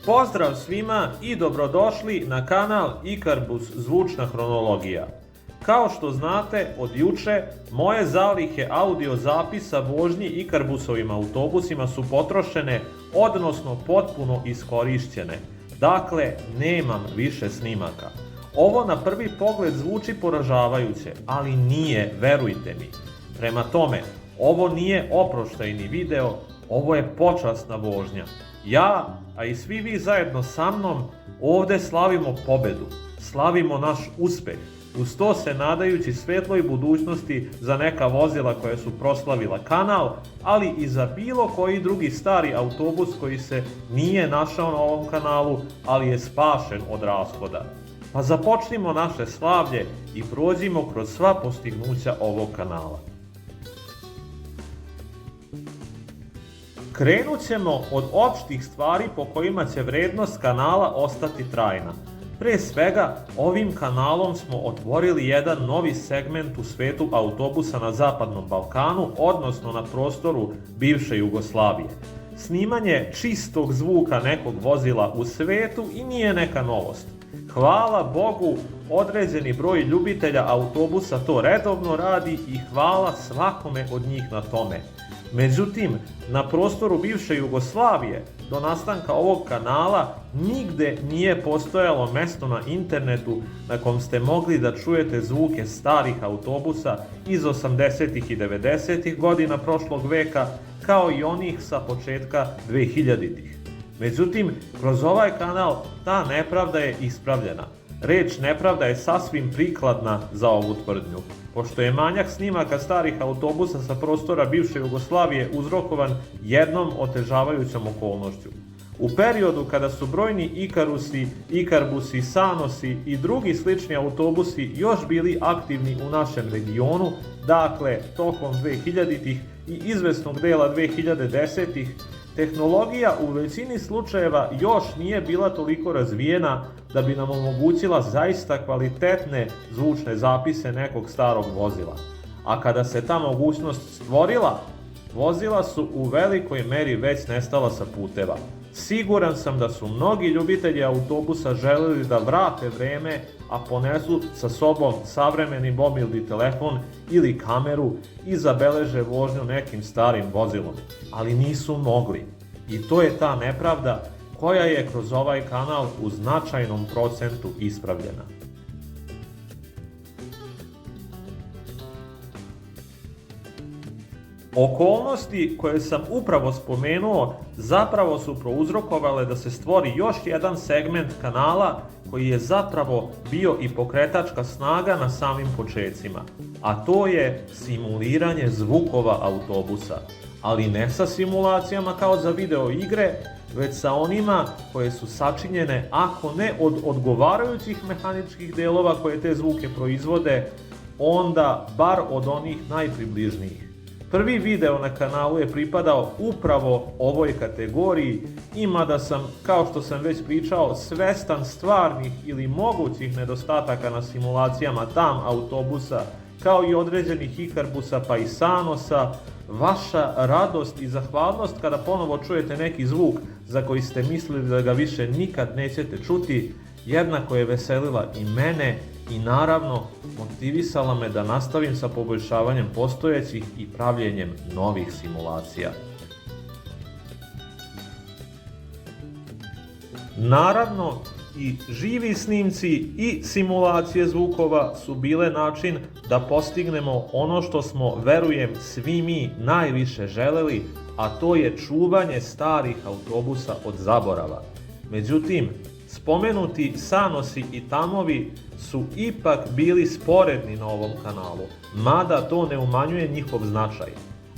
Pozdrav svima i dobrodošli na kanal Ikarbus zvučna hronologija. Kao što znate, od juče moje zalihe audio zapisa vožnji Ikarbusovim autobusima su potrošene, odnosno potpuno iskorišćene. Dakle, nemam više snimaka. Ovo na prvi pogled zvuči poražavajuće, ali nije, verujte mi. Prema tome, ovo nije oproštajni video, ovo je počasna vožnja. Ja, a i svi vi zajedno sa mnom, ovde slavimo pobedu, slavimo naš uspeh, uz to se nadajući svetloj budućnosti za neka vozila koja su proslavila kanal, ali i za bilo koji drugi stari autobus koji se nije našao na ovom kanalu, ali je spašen od rashoda. Pa započnimo naše slavlje i prođimo kroz sva postignuća ovog kanala. Krenut ćemo od opštih stvari po kojima će vrednost kanala ostati trajna. Pre svega, ovim kanalom smo otvorili jedan novi segment u svetu autobusa na Zapadnom Balkanu, odnosno na prostoru bivše Jugoslavije. Snimanje čistog zvuka nekog vozila u svetu i nije neka novost. Hvala Bogu, određeni broj ljubitelja autobusa to redovno radi i hvala svakome od njih na tome. Međutim, na prostoru bivše Jugoslavije, do nastanka ovog kanala, nigde nije postojalo mesto na internetu na kom ste mogli da čujete zvuke starih autobusa iz 80. i 90. godina prošlog veka, kao i onih sa početka 2000-ih. Međutim, kroz ovaj kanal ta nepravda je ispravljena. Reč nepravda je sasvim prikladna za ovu tvrdnju, pošto je manjak snimaka starih autobusa sa prostora bivše Jugoslavije uzrokovan jednom otežavajućom okolnošću. U periodu kada su brojni Ikarusi, Ikarbusi, Sanosi i drugi slični autobusi još bili aktivni u našem regionu, dakle tokom 2000-ih i izvesnog dela 2010-ih, tehnologija u većini slučajeva još nije bila toliko razvijena da bi nam omogućila zaista kvalitetne zvučne zapise nekog starog vozila. A kada se ta mogućnost stvorila, vozila su u velikoj meri već nestala sa puteva. Siguran sam da su mnogi ljubitelji autobusa želeli da vrate vreme, a ponesu sa sobom savremeni mobilni telefon ili kameru i zabeleže vožnju nekim starim vozilom, ali nisu mogli. I to je ta nepravda koja je kroz ovaj kanal u značajnom procentu ispravljena. Okolnosti koje sam upravo spomenuo zapravo su prouzrokovale da se stvori još jedan segment kanala koji je zapravo bio i pokretačka snaga na samim počecima, a to je simuliranje zvukova autobusa, ali ne sa simulacijama kao za video igre, već sa onima koje su sačinjene, ako ne od odgovarajućih mehaničkih delova koje te zvuke proizvode, onda bar od onih najpribližnijih. Prvi video na kanalu je pripadao upravo ovoj kategoriji, i mada sam, kao što sam već pričao, svestan stvarnih ili mogućih nedostataka na simulacijama TAM autobusa, kao i određenih Ikarbusa pa i Sanosa, vaša radost i zahvalnost kada ponovo čujete neki zvuk za koji ste mislili da ga više nikad nećete čuti, jednako je veselila i mene i naravno motivisala me da nastavim sa poboljšavanjem postojećih i pravljenjem novih simulacija. Naravno, i živi snimci i simulacije zvukova su bile način da postignemo ono što smo, verujem, svi mi najviše želeli, a to je čuvanje starih autobusa od zaborava. Međutim, spomenuti Sanosi i Tamovi su ipak bili sporedni na ovom kanalu, mada to ne umanjuje njihov značaj.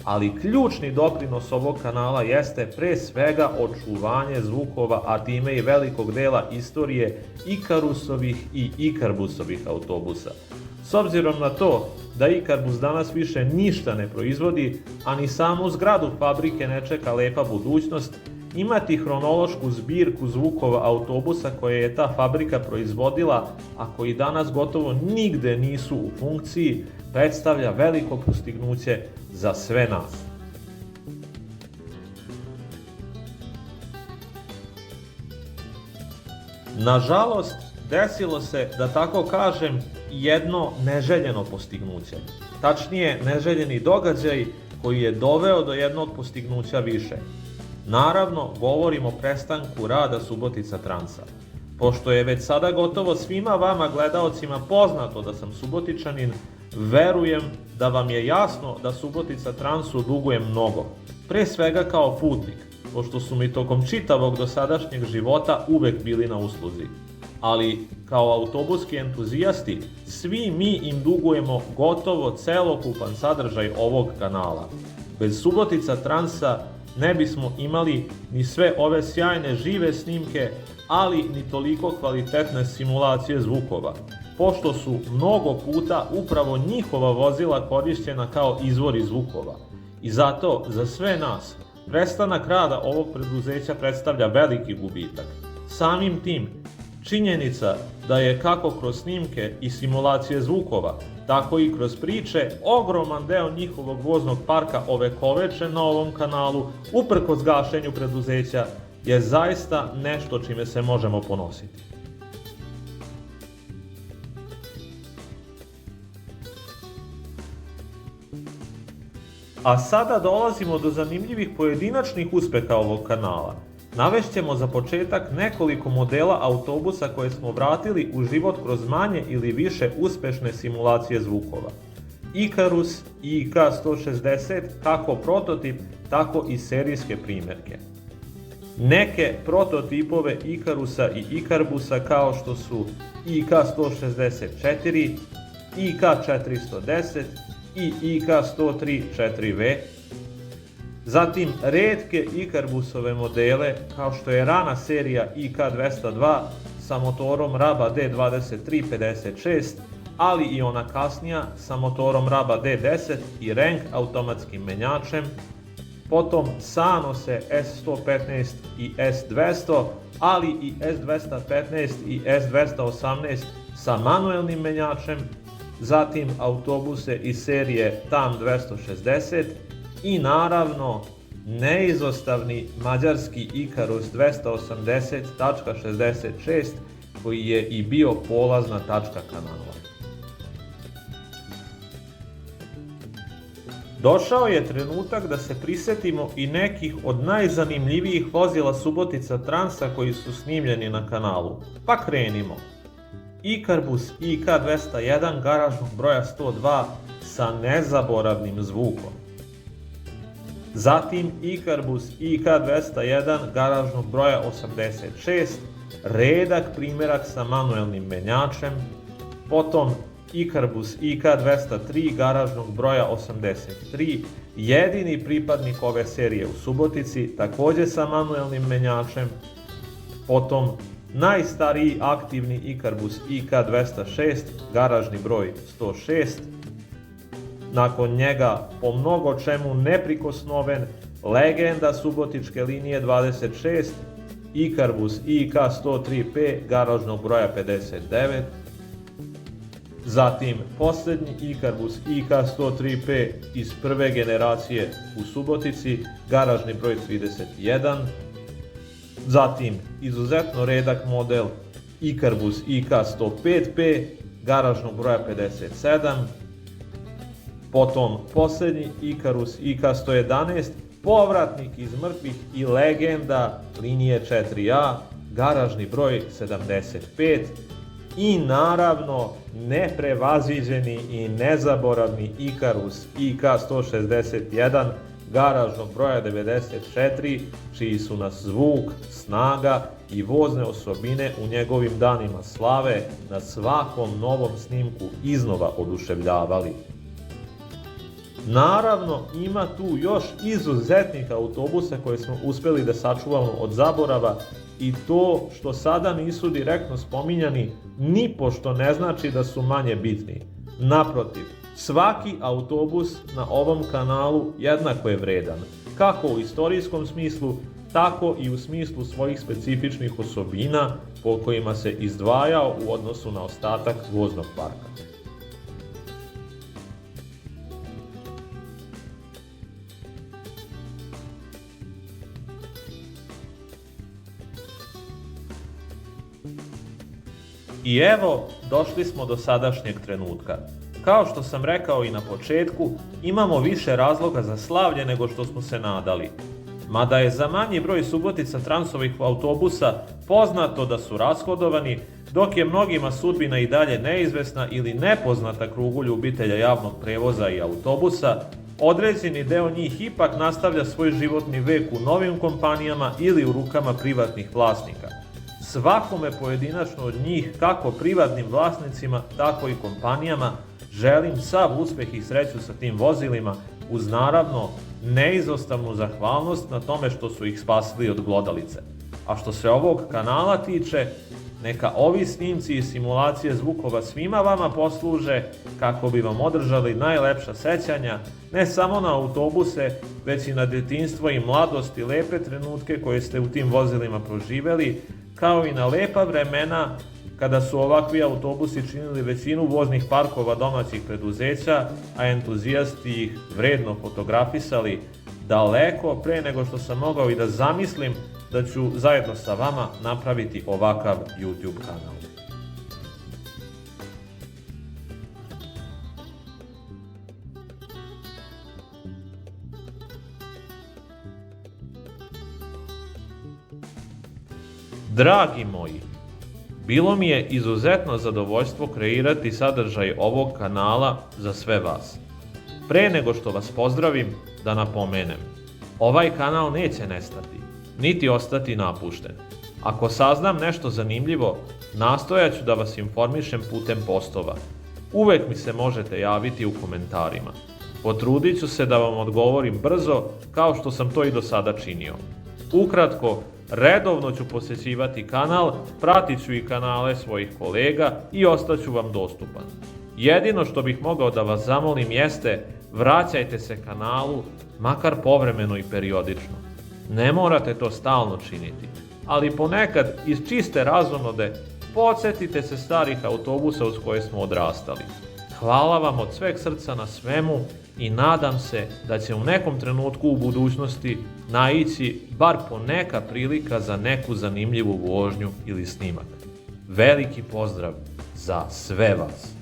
Ali ključni doprinos ovog kanala jeste pre svega očuvanje zvukova, a time i velikog dela istorije Ikarusovih i Ikarbusovih autobusa. S obzirom na to da Ikarbus danas više ništa ne proizvodi, a ni samu zgradu fabrike ne čeka lepa budućnost, imati hronološku zbirku zvukova autobusa koje je ta fabrika proizvodila, a koji danas gotovo nigde nisu u funkciji, predstavlja veliko postignuće za sve nas. Nažalost, desilo se, da tako kažem, jedno neželjeno postignuće. Tačnije, neželjeni događaj koji je doveo do jednog postignuća više. Naravno, govorim o prestanku rada Subotica Transa. Pošto je već sada gotovo svima vama gledaocima poznato da sam Subotičanin, verujem da vam je jasno da Subotica Transu dugujem mnogo. Pre svega kao putnik, pošto su mi tokom čitavog dosadašnjeg života uvek bili na usluzi. Ali kao autobuski entuzijasti, svi mi im dugujemo gotovo celokupan sadržaj ovog kanala. Bez Subotica Transa ne bismo imali ni sve ove sjajne žive snimke, ali ni toliko kvalitetne simulacije zvukova, pošto su mnogo puta upravo njihova vozila korišćena kao izvori zvukova. I zato, za sve nas, prestanak rada ovog preduzeća predstavlja veliki gubitak. Samim tim, činjenica da je kako kroz snimke i simulacije zvukova, tako i kroz priče, ogroman deo njihovog voznog parka ovekovečen na ovom kanalu, uprkos gašenju preduzeća, je zaista nešto čime se možemo ponositi. A sada dolazimo do zanimljivih pojedinačnih uspeha ovog kanala. Navešćemo za početak nekoliko modela autobusa koje smo vratili u život kroz manje ili više uspešne simulacije zvukova. Ikarus i IK160 kako prototip, tako i serijske primerke. Neke prototipove Ikarusa i Ikarbusa kao što su IK164, IK410 i IK103 4V, zatim retke Ikarbusove modele kao što je rana serija IK202 sa motorom Raba D2356, ali i ona kasnija sa motorom Raba D10 i Renk automatskim menjačem, potom Sanose S115 i S200, ali i S215 i S218 sa manuelnim menjačem, zatim autobuse iz serije TAM 260 i naravno neizostavni mađarski Ikarus 280.66 koji je i bio polazna tačka kanala. Došao je trenutak da se prisetimo i nekih od najzanimljivijih vozila Subotica Transa koji su snimljeni na kanalu. Pa krenimo. Ikarbus IK201 garažnog broja 102 sa nezaboravnim zvukom. Zatim Ikarbus IK201 garažnog broja 86, redak primerak sa manuelnim menjačem. Potom Ikarbus IK203 garažnog broja 83, jedini pripadnik ove serije u Subotici, takođe sa manuelnim menjačem. Potom najstariji aktivni Ikarbus IK206 garažni broj 106. Nakon njega, po mnogo čemu neprikosnoven, legenda subotičke linije 26, Ikarbus IK103P garažnog broja 59. Zatim posljednji Ikarbus IK103P iz prve generacije u Subotici, garažni broj 31. Zatim izuzetno redak model Ikarbus IK105P garažnog broja 57. Potom posljednji Ikarus IK111, povratnik iz mrtvih i legenda linije 4A, garažni broj 75. I naravno neprevaziđeni i nezaboravni Ikarus IK161 garažnog broja 94, čiji su nas zvuk, snaga i vozne osobine u njegovim danima slave na svakom novom snimku iznova oduševljavali. Naravno, ima tu još izuzetnih autobusa koje smo uspeli da sačuvamo od zaborava i to što sada nisu direktno spominjani nipošto ne znači da su manje bitni. Naprotiv, svaki autobus na ovom kanalu jednako je vredan, kako u istorijskom smislu, tako i u smislu svojih specifičnih osobina po kojima se izdvajao u odnosu na ostatak voznog parka. I evo, došli smo do sadašnjeg trenutka. Kao što sam rekao i na početku, imamo više razloga za slavlje nego što smo se nadali. Mada je za manji broj Subotica Transovih autobusa poznato da su rashodovani, dok je mnogima sudbina i dalje neizvesna ili nepoznata krugu ljubitelja javnog prevoza i autobusa, određeni deo njih ipak nastavlja svoj životni vek u novim kompanijama ili u rukama privatnih vlasnika. Svakome pojedinačno od njih, kako privatnim vlasnicima, tako i kompanijama, želim sav uspeh i sreću sa tim vozilima, uz naravno neizostavnu zahvalnost na tome što su ih spasili od glodalice. A što se ovog kanala tiče, neka ovi snimci i simulacije zvukova svima vama posluže kako bi vam održali najlepša sećanja, ne samo na autobuse, već i na detinjstvo i mladost i lepe trenutke koje ste u tim vozilima proživeli, kao i na lepa vremena kada su ovakvi autobusi činili većinu voznih parkova domaćih preduzeća, a entuzijasti ih vredno fotografisali daleko pre nego što sam mogao i da zamislim da ću zajedno sa vama napraviti ovakav YouTube kanal. Dragi moji, bilo mi je izuzetno zadovoljstvo kreirati sadržaj ovog kanala za sve vas. Pre nego što vas pozdravim, da napomenem, ovaj kanal neće nestati, niti ostati napušten. Ako saznam nešto zanimljivo, nastojat ću da vas informišem putem postova. Uvek mi se možete javiti u komentarima. Potrudit ću se da vam odgovorim brzo, kao što sam to i do sada činio. Ukratko, redovno ću posećivati kanal, pratit ću i kanale svojih kolega i ostaću vam dostupan. Jedino što bih mogao da vas zamolim jeste, vraćajte se kanalu, makar povremeno i periodično. Ne morate to stalno činiti, ali ponekad iz čiste razonode podsjetite se starih autobusa uz koje smo odrastali. Hvala vam od sveg srca na svemu i nadam se da će u nekom trenutku u budućnosti naići bar poneka prilika za neku zanimljivu vožnju ili snimak. Veliki pozdrav za sve vas!